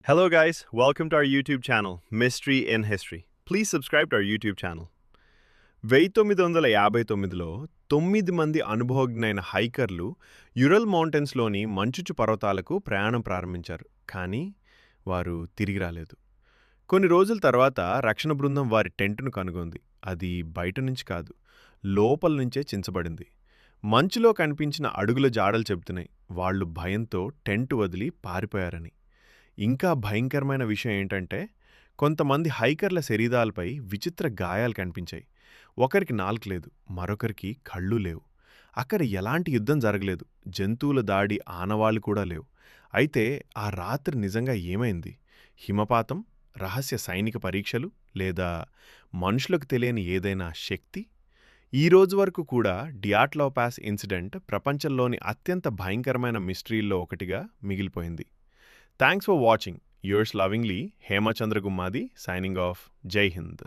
Hello, guys. Welcome to our YouTube channel, Mystery in History. Please subscribe to our YouTube channel. 1959లో 9 మంది అనుభవజ్ఞైన హైకర్లు యురల్ మౌంటైన్స్లోని మంచుచు పర్వతాలకు ప్రయాణం ప్రారంభించారు. కానీ వారు తిరిగి రాలేదు. కొన్ని రోజుల తర్వాత రక్షణ బృందం వారి టెంటును కనుగొంది. అది బయట నుంచి కాదు, లోపల నుంచే చించబడింది. మంచులో కనిపించిన అడుగుల జాడలు చెబుతున్నాయి వాళ్ళు భయంతో టెంటు వదిలి పారిపోయారని. ఇంకా భయంకరమైన విషయం ఏంటంటే కొంతమంది హైకర్ల శరీరాలపై విచిత్ర గాయాలు కనిపించాయి. ఒకరికి నాలుక లేదు, మరొకరికి కళ్ళు లేవు. అక్కడ ఎలాంటి యుద్ధం జరగలేదు, జంతువుల దాడి ఆనవాళ్లు కూడా లేవు. అయితే ఆ రాత్రి నిజంగా ఏమైంది? హిమపాతం, రహస్య సైనిక పరీక్షలు, లేదా మనుషులకు తెలియని ఏదైనా శక్తి? ఈ రోజు వరకు కూడా డియాట్లో పాస్ ఇన్సిడెంట్ ప్రపంచంలోని అత్యంత భయంకరమైన మిస్టరీల్లో ఒకటిగా మిగిలిపోయింది. Thanks for watching. Yours lovingly, Hema Chandra Gummadi, signing off. Jai Hind.